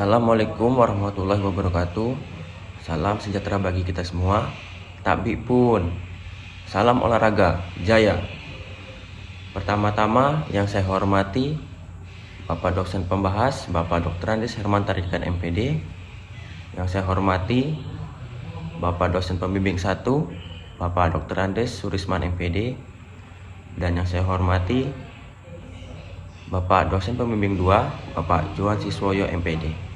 Assalamualaikum warahmatullahi wabarakatuh. Salam sejahtera bagi kita semua. Takbir pun. Salam olahraga jaya. Pertama-tama yang saya hormati Bapak dosen pembahas Bapak Dr. Andes Herman Tarikan MPD. Yang saya hormati Bapak dosen pembimbing 1 Bapak Dr. Andes Surisman MPD. Dan yang saya hormati Bapak dosen pembimbing 2 Bapak Juan Siswoyo MPD.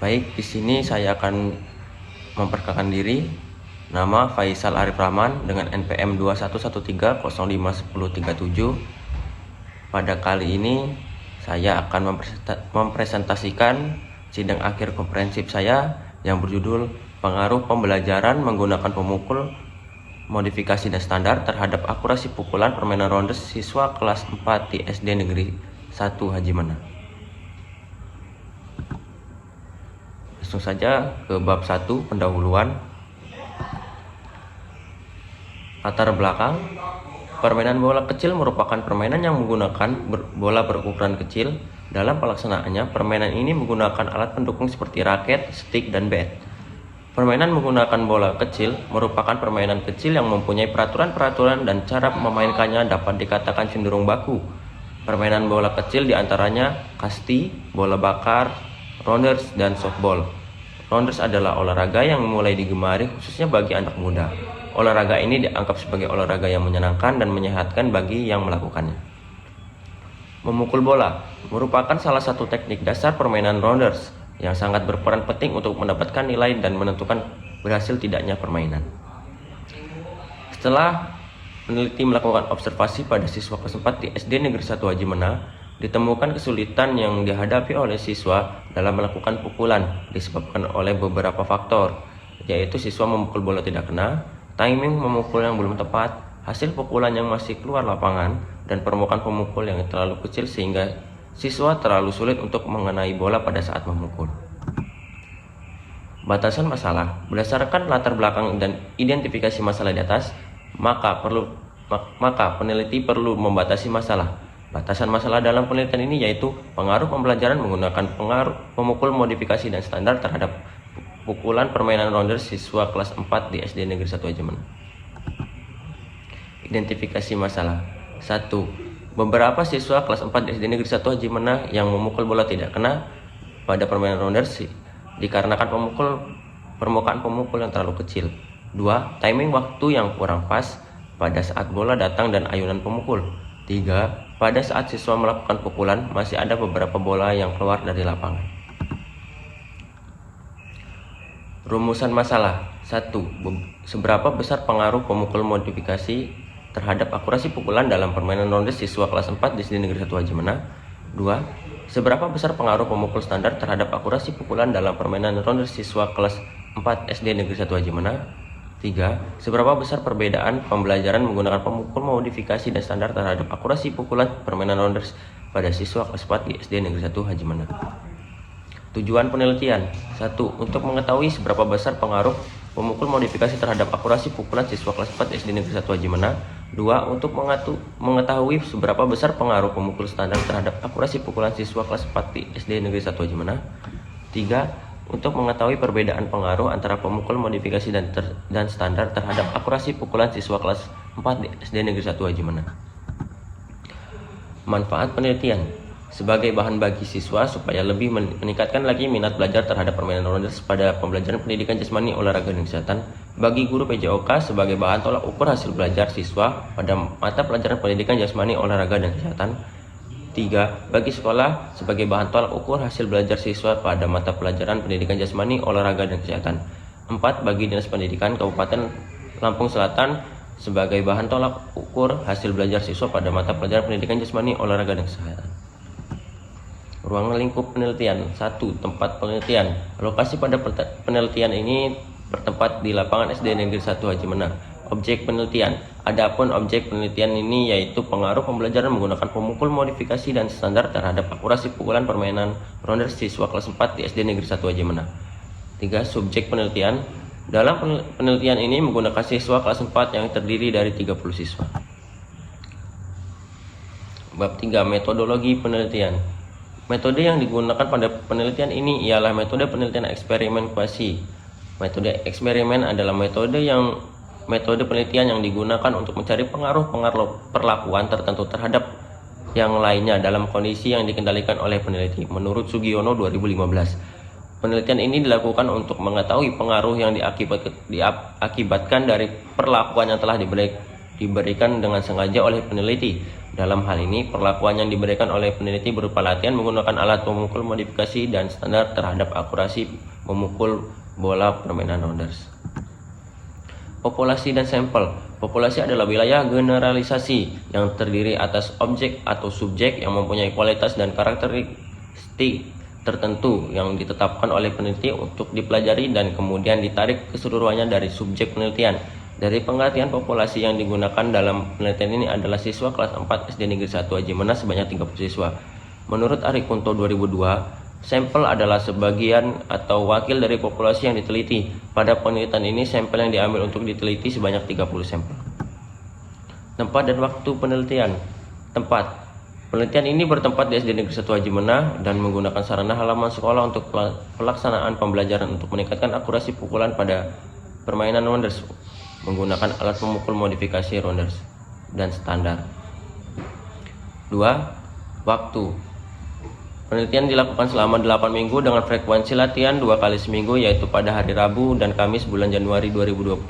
Baik, di sini saya akan memperkenalkan diri. Nama Faisal Arif Rahman dengan NPM 2113051037. Pada kali ini saya akan mempresentasikan sidang akhir komprehensif saya yang berjudul Pengaruh Pembelajaran Menggunakan Pemukul, Modifikasi dan Standar terhadap Akurasi Pukulan Permainan Rondes Siswa kelas 4 di SD Negeri 1 Haji Mana. Langsung saja ke bab 1, pendahuluan. Latar belakang. Permainan bola kecil merupakan permainan yang menggunakan bola berukuran kecil. Dalam pelaksanaannya, permainan ini menggunakan alat pendukung seperti raket, stick, dan bat. Permainan menggunakan bola kecil merupakan permainan kecil yang mempunyai peraturan-peraturan dan cara memainkannya dapat dikatakan cenderung baku. Permainan bola kecil diantaranya kasti, bola bakar, rounders, dan softball. Rounders adalah olahraga yang mulai digemari khususnya bagi anak muda. Olahraga ini dianggap sebagai olahraga yang menyenangkan dan menyehatkan bagi yang melakukannya. Memukul bola merupakan salah satu teknik dasar permainan rounders yang sangat berperan penting untuk mendapatkan nilai dan menentukan berhasil tidaknya permainan. Setelah peneliti melakukan observasi pada siswa kelas 4 di SD Negeri 1 Haji Mana, ditemukan kesulitan yang dihadapi oleh siswa dalam melakukan pukulan disebabkan oleh beberapa faktor, yaitu siswa memukul bola tidak kena, timing memukul yang belum tepat, hasil pukulan yang masih keluar lapangan, dan permukaan pemukul yang terlalu kecil sehingga siswa terlalu sulit untuk mengenai bola pada saat memukul. Batasan masalah. Berdasarkan latar belakang dan identifikasi masalah di atas, maka peneliti perlu membatasi masalah. Batasan masalah dalam penelitian ini yaitu pengaruh pembelajaran menggunakan pemukul modifikasi dan standar terhadap pukulan permainan rounders siswa kelas 4 di SD Negeri 1 Haji Mana. Identifikasi masalah. 1. Beberapa siswa kelas 4 di SD Negeri 1 Haji Mana yang memukul bola tidak kena pada permainan rounders dikarenakan permukaan pemukul yang terlalu kecil. 2. Timing waktu yang kurang pas pada saat bola datang dan ayunan pemukul. 3. Pada saat siswa melakukan pukulan, masih ada beberapa bola yang keluar dari lapangan. Rumusan masalah. 1. Seberapa besar pengaruh pemukul modifikasi terhadap akurasi pukulan dalam permainan rounders siswa kelas 4 di SD Negeri 1 Haji Mana? 2. Seberapa besar pengaruh pemukul standar terhadap akurasi pukulan dalam permainan rounders siswa kelas 4 SD Negeri 1 Haji Mana? 3. Seberapa besar perbedaan pembelajaran menggunakan pemukul modifikasi dan standar terhadap akurasi pukulan permainan rounders pada siswa kelas 4 di SD Negeri 1 Haji Mana? Tujuan penelitian. 1. Untuk mengetahui seberapa besar pengaruh pemukul modifikasi terhadap akurasi pukulan siswa kelas 4 SD Negeri 1 Haji Mana. 2. Untuk mengetahui seberapa besar pengaruh pemukul standar terhadap akurasi pukulan siswa kelas 4 di SD Negeri 1 Haji Mana. 3. Untuk mengetahui perbedaan pengaruh antara pemukul modifikasi dan standar terhadap akurasi pukulan siswa kelas 4 di SD Negeri 1 Haji Mana. Manfaat penelitian. Sebagai bahan bagi siswa supaya lebih meningkatkan lagi minat belajar terhadap permainan rounders pada pembelajaran pendidikan jasmani, olahraga, dan kesehatan. Bagi guru PJOK sebagai bahan tolak ukur hasil belajar siswa pada mata pelajaran pendidikan jasmani, olahraga, dan kesehatan. 3. Bagi sekolah sebagai bahan tolak ukur hasil belajar siswa pada mata pelajaran pendidikan jasmani, olahraga, dan kesehatan. 4. Bagi Dinas Pendidikan Kabupaten Lampung Selatan sebagai bahan tolak ukur hasil belajar siswa pada mata pelajaran pendidikan jasmani, olahraga, dan kesehatan. Ruang lingkup penelitian. 1. Tempat penelitian. Lokasi pada penelitian ini bertempat di lapangan SD Negeri 1 Haji Mana. Objek penelitian. Adapun objek penelitian ini yaitu pengaruh pembelajaran menggunakan pemukul modifikasi dan standar terhadap akurasi pukulan permainan rounders siswa kelas 4 di SD Negeri 1 Haji Mana. 3. Subjek penelitian. Dalam penelitian ini menggunakan siswa kelas 4 yang terdiri dari 30 siswa. Bab 3. Metodologi penelitian. Metode yang digunakan pada penelitian ini ialah metode penelitian eksperimen kuasi. Metode eksperimen adalah metode penelitian yang digunakan untuk mencari pengaruh perlakuan tertentu terhadap yang lainnya dalam kondisi yang dikendalikan oleh peneliti. Menurut Sugiono 2015, penelitian ini dilakukan untuk mengetahui pengaruh yang diakibatkan dari perlakuan yang telah diberikan dengan sengaja oleh peneliti. Dalam hal ini, perlakuan yang diberikan oleh peneliti berupa latihan menggunakan alat memukul modifikasi dan standar terhadap akurasi memukul bola permainan rounders. Populasi dan sampel. Populasi adalah wilayah generalisasi yang terdiri atas objek atau subjek yang mempunyai kualitas dan karakteristik tertentu yang ditetapkan oleh peneliti untuk dipelajari dan kemudian ditarik keseluruhannya dari subjek penelitian. Dari pengertian populasi yang digunakan dalam penelitian ini adalah siswa kelas 4 SD Negeri 1 Haji Menas sebanyak 30 siswa. Menurut Ari Kunto 2002, sampel adalah sebagian atau wakil dari populasi yang diteliti. Pada penelitian ini, sampel yang diambil untuk diteliti sebanyak 30 sampel. Tempat dan waktu penelitian. Tempat. Penelitian ini bertempat di SD Negeri 1 Haji Menas dan menggunakan sarana halaman sekolah untuk pelaksanaan pembelajaran untuk meningkatkan akurasi pukulan pada permainan rounders menggunakan alat pemukul modifikasi rounders dan standar. 2. Waktu. Penelitian dilakukan selama 8 minggu dengan frekuensi latihan 2 kali seminggu, yaitu pada hari Rabu dan Kamis bulan Januari 2025.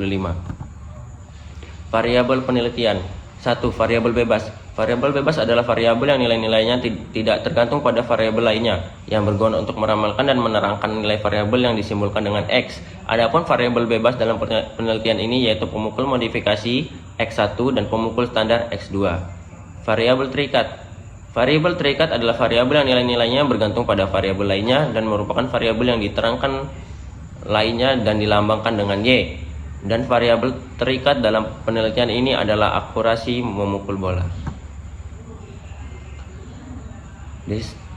Variabel penelitian. 1. Variabel bebas. Variabel bebas adalah variabel yang nilai-nilainya tidak tergantung pada variabel lainnya, yang berguna untuk meramalkan dan menerangkan nilai variabel yang disimbolkan dengan X. Adapun variabel bebas dalam penelitian ini yaitu pemukul modifikasi X1 dan pemukul standar X2. Variabel terikat. Variabel terikat adalah variabel yang nilai-nilainya bergantung pada variabel lainnya dan merupakan variabel yang diterangkan lainnya dan dilambangkan dengan Y. Dan variabel terikat dalam penelitian ini adalah akurasi memukul bola.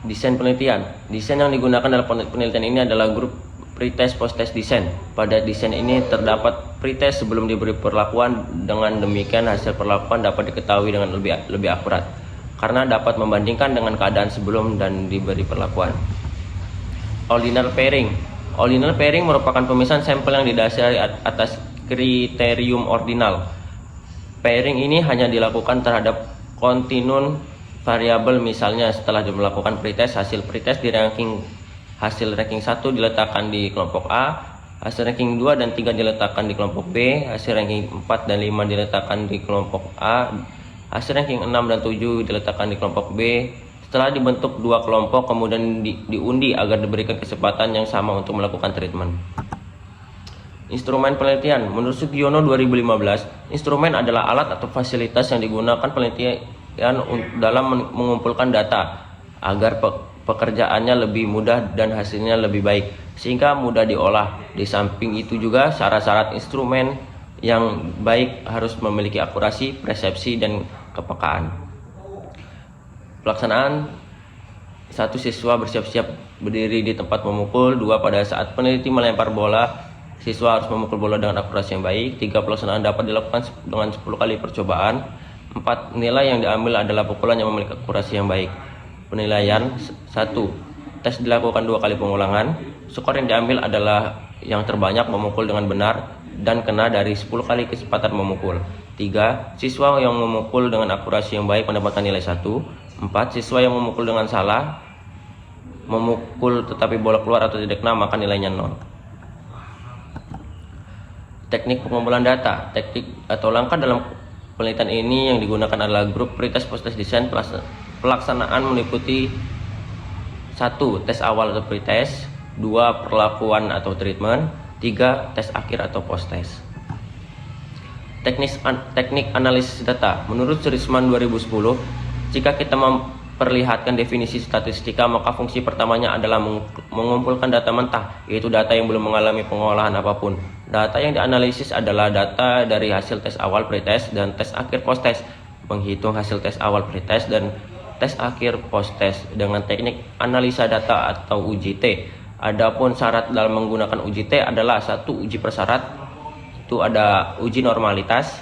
Desain penelitian. Desain yang digunakan dalam penelitian ini adalah grup pretest post-test desain. Pada desain ini terdapat pretest sebelum diberi perlakuan. Dengan demikian hasil perlakuan dapat diketahui dengan lebih akurat karena dapat membandingkan dengan keadaan sebelum dan diberi perlakuan. Ordinal pairing. Ordinal pairing merupakan pemisahan sampel yang didasari atas kriterium ordinal. Pairing ini hanya dilakukan terhadap kontinun variabel, misalnya setelah melakukan pretest, hasil pretest hasil ranking 1 diletakkan di kelompok A, hasil ranking 2 dan 3 diletakkan di kelompok B, hasil ranking 4 dan 5 diletakkan di kelompok A, hasil ranking 6 dan 7 diletakkan di kelompok B. Setelah dibentuk dua kelompok, kemudian diundi agar diberikan kesempatan yang sama untuk melakukan treatment. Instrumen penelitian. Menurut Sugiono 2015, instrumen adalah alat atau fasilitas yang digunakan penelitian dalam mengumpulkan data agar pekerjaannya lebih mudah dan hasilnya lebih baik sehingga mudah diolah. Di samping itu juga syarat-syarat instrumen yang baik harus memiliki akurasi, persepsi, dan kepekaan. Pelaksanaan. 1. Siswa bersiap-siap berdiri di tempat memukul. 2. Pada saat peneliti melempar bola, siswa harus memukul bola dengan akurasi yang baik. 3. Pelaksanaan dapat dilakukan dengan 10 kali percobaan. 4. Nilai yang diambil adalah pukulan yang memiliki akurasi yang baik. Penilaian. 1. Tes dilakukan 2 kali pengulangan. Skor yang diambil adalah yang terbanyak memukul dengan benar dan kena dari 10 kali kesempatan memukul. 3. Siswa yang memukul dengan akurasi yang baik mendapatkan nilai 1. 4. Siswa yang memukul dengan salah memukul tetapi bola keluar atau tidak kena, maka nilainya 0. Teknik pengumpulan data. Teknik atau langkah dalam penelitian ini yang digunakan adalah grup pretest post-test design. Pelaksanaan meliputi 1. Tes awal atau pretest. 2. Perlakuan atau treatment. 3. Tes akhir atau post-test. Teknik analisis data. Menurut Surisman 2010, jika kita memperlihatkan definisi statistika, maka fungsi pertamanya adalah mengumpulkan data mentah, yaitu data yang belum mengalami pengolahan apapun. Data yang dianalisis adalah data dari hasil tes awal pretest dan tes akhir post-test. Menghitung hasil tes awal pretest dan tes akhir post-test dengan teknik analisa data atau UJT. Adapun syarat dalam menggunakan UJT adalah 1. Uji persyarat, itu ada uji normalitas.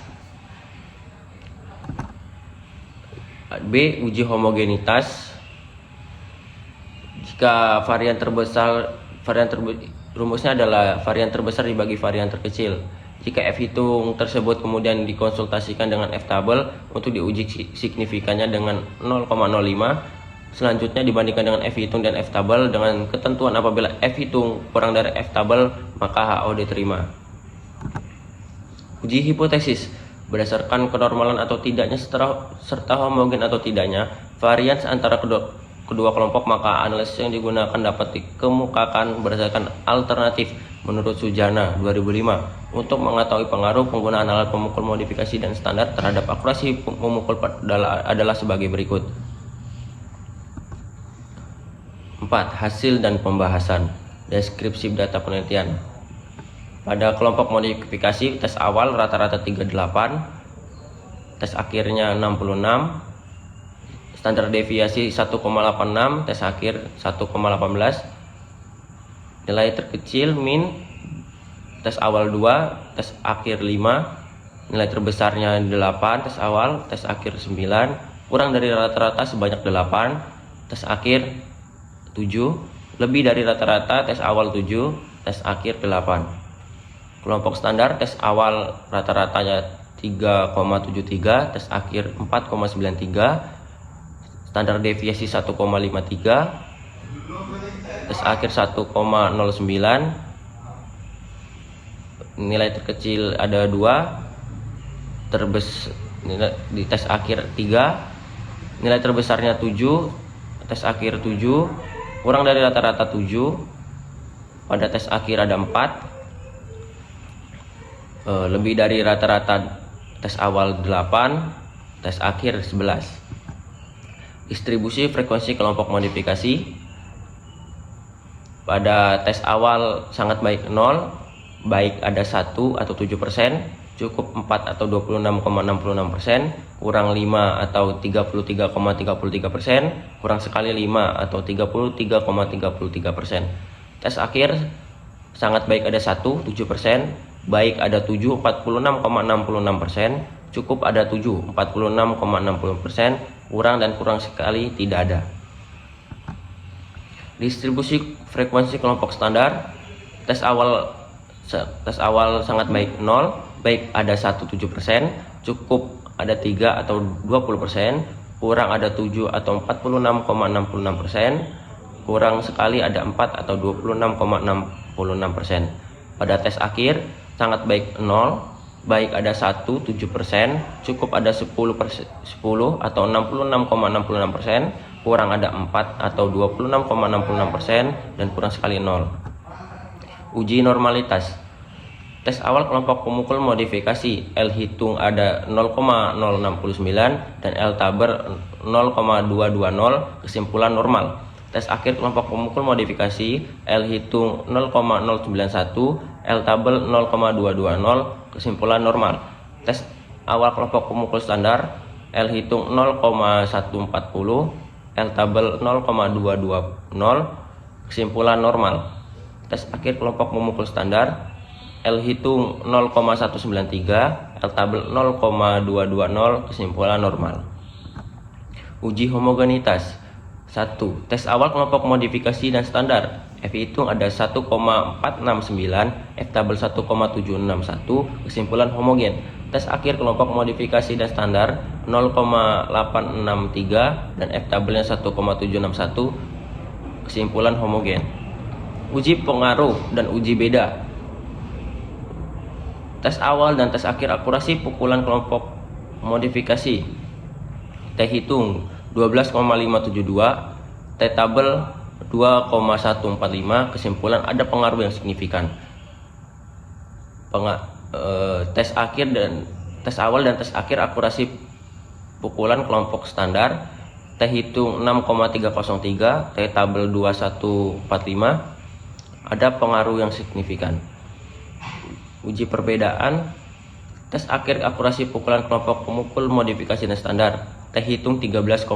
B. Uji homogenitas. Jika rumusnya adalah varian terbesar dibagi varian terkecil. Jika F hitung tersebut kemudian dikonsultasikan dengan F tabel untuk diuji signifikannya dengan 0,05, selanjutnya dibandingkan dengan F hitung dan F tabel dengan ketentuan apabila F hitung kurang dari F tabel maka HO diterima. Uji hipotesis. Berdasarkan kenormalan atau tidaknya serta homogen atau tidaknya varians antara kedua kelompok, maka analisis yang digunakan dapat dikemukakan berdasarkan alternatif menurut Sujana 2005 untuk mengetahui pengaruh penggunaan alat pemukul modifikasi dan standar terhadap akurasi pemukul adalah sebagai berikut. 4. Hasil dan pembahasan. Deskripsi data penelitian. Pada kelompok modifikasi, tes awal rata-rata 38, tes akhirnya 66, standar deviasi 1,86, tes akhir 1,18, nilai terkecil min, tes awal 2, tes akhir 5, nilai terbesarnya 8, tes awal, tes akhir 9, kurang dari rata-rata sebanyak 8, tes akhir 7, lebih dari rata-rata, tes awal 7, tes akhir 8. Kelompok standar, tes awal rata-ratanya 3,73, tes akhir 4,93, standar deviasi 1,53, tes akhir 1,09, nilai terkecil ada 2, di tes akhir 3, nilai terbesarnya 7, tes akhir 7, kurang dari rata-rata 7, pada tes akhir ada 4, lebih dari rata-rata tes awal 8, tes akhir 11. Distribusi frekuensi kelompok modifikasi. Pada tes awal sangat baik 0, baik ada 1 atau 7%, cukup 4 atau 26,66%, kurang 5 atau 33,33%, kurang sekali 5 atau 33,33%. Tes akhir sangat baik ada 1, 7%, baik ada 7, 46,66%, cukup ada 7, 46,60%, kurang dan kurang sekali tidak ada. Distribusi frekuensi kelompok standar. Tes awal sangat baik 0, baik ada 1, 7%, cukup ada 3 atau 20%, kurang ada 7 atau 46,66%, kurang sekali ada 4 atau 26,66%. Pada tes akhir sangat baik 0, baik ada 1, 7%, cukup ada 10 atau 66,66%, kurang ada 4 atau 26,66%, dan kurang sekali 0. Uji normalitas. Tes awal kelompok pemukul modifikasi, L hitung ada 0,069 dan L tabel 0,220, kesimpulan normal. Tes akhir kelompok pemukul modifikasi, L hitung 0,091, L tabel 0,220, kesimpulan normal. Tes awal kelompok pemukul standar, L hitung 0,140, L tabel 0,220, kesimpulan normal. Tes akhir kelompok memukul standar, L hitung 0,193, L tabel 0,220, kesimpulan normal. Uji homogenitas. 1. Tes awal kelompok modifikasi dan standar, F hitung ada 1,469, F tabel 1,761, kesimpulan homogen. Tes akhir kelompok modifikasi dan standar 0,863 dan F tabelnya 1,761, kesimpulan homogen. Uji pengaruh dan uji beda. Tes awal dan tes akhir akurasi pukulan kelompok modifikasi, T hitung 12,572, T tabel 2,145, kesimpulan ada pengaruh yang signifikan. Tes awal dan tes akhir akurasi pukulan kelompok standar, T hitung 6,303, T tabel 2145, ada pengaruh yang signifikan. Uji perbedaan. Tes akhir akurasi pukulan kelompok pemukul modifikasi dan standar, T hitung 13,262,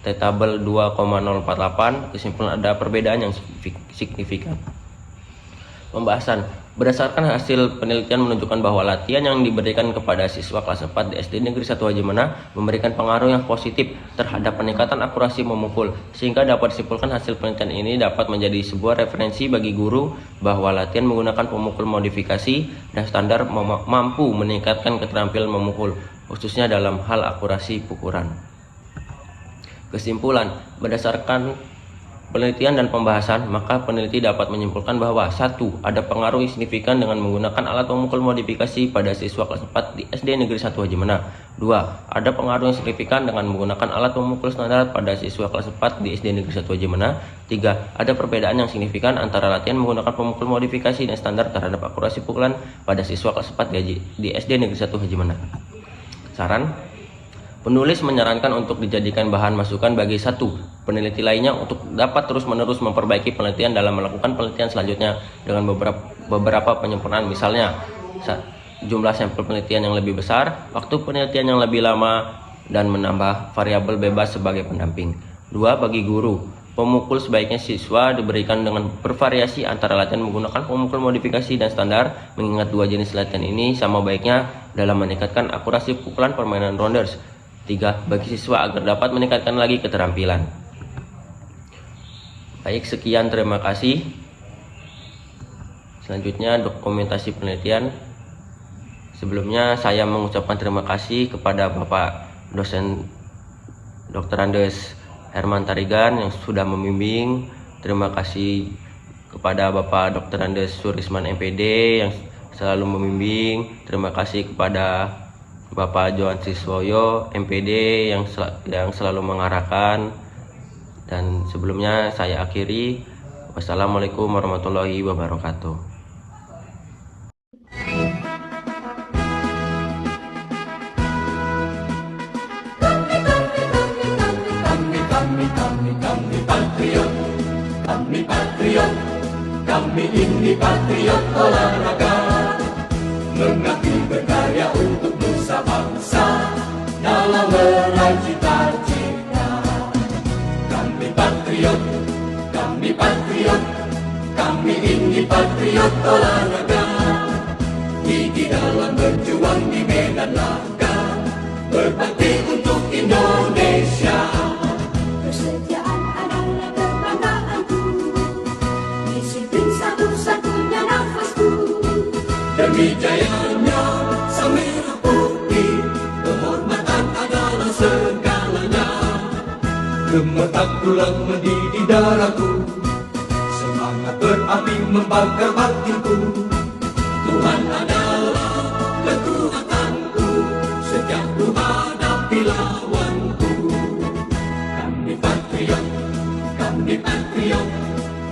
T tabel 2,048, kesimpulan ada perbedaan yang signifikan. Pembahasan. Berdasarkan hasil penelitian menunjukkan bahwa latihan yang diberikan kepada siswa kelas 4 di SD Negeri 1 Haji Mana memberikan pengaruh yang positif terhadap peningkatan akurasi memukul, sehingga dapat disimpulkan hasil penelitian ini dapat menjadi sebuah referensi bagi guru bahwa latihan menggunakan pemukul modifikasi dan standar mampu meningkatkan keterampilan memukul, khususnya dalam hal akurasi pukulan. Kesimpulan, berdasarkan penelitian dan pembahasan, maka peneliti dapat menyimpulkan bahwa 1. Ada pengaruh signifikan dengan menggunakan alat pemukul modifikasi pada siswa kelas 4 di SD Negeri 1 Haji Mana. 2. Ada pengaruh yang signifikan dengan menggunakan alat pemukul standar pada siswa kelas 4 di SD Negeri 1 Haji Mana. 3. Ada perbedaan yang signifikan antara latihan menggunakan pemukul modifikasi dan standar terhadap akurasi pukulan pada siswa kelas 4 di SD Negeri 1 Haji Mana. Saran, penulis menyarankan untuk dijadikan bahan masukan bagi peneliti lainnya untuk dapat terus-menerus memperbaiki penelitian dalam melakukan penelitian selanjutnya dengan beberapa penyempurnaan, misalnya jumlah sampel penelitian yang lebih besar, waktu penelitian yang lebih lama, dan menambah variabel bebas sebagai pendamping. 2. Bagi guru, pemukul sebaiknya siswa diberikan dengan bervariasi antara latihan menggunakan pemukul modifikasi dan standar, mengingat dua jenis latihan ini sama baiknya dalam meningkatkan akurasi pukulan permainan rounders. 3. Bagi siswa agar dapat meningkatkan lagi keterampilan. Baik, sekian, terima kasih. Selanjutnya dokumentasi penelitian. Sebelumnya saya mengucapkan terima kasih kepada Bapak dosen Dr. Andes Herman Tarigan yang sudah membimbing. Terima kasih kepada Bapak Dr. Andes Surisman MPD yang selalu membimbing. Terima kasih kepada Bapak Johan Siswoyo MPD yang selalu mengarahkan. Dan sebelumnya saya akhiri. Wassalamualaikum warahmatullahi wabarakatuh. Kami ini patriot olahraga, mengabdi berkarya untuk nusa bangsa dalam meraih cita-cita. Kami patriot, kami ini patriot olahraga, gigi dalam berjuang di medan laga, berbakti untuk Indonesia. Kesetiaan adalah kebanggaanku, disiplin satu-satunya nafasku. Demi jayanya sang merah putih, kehormatan adalah segalanya. Gemetar tulang mendidih darahku, semangat berapi membakar batinku. Tuhan adalah kekuatanku, sejak hadapi lawanku. Kami patriot,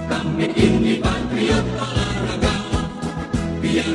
kami ini patriot olahraga, biar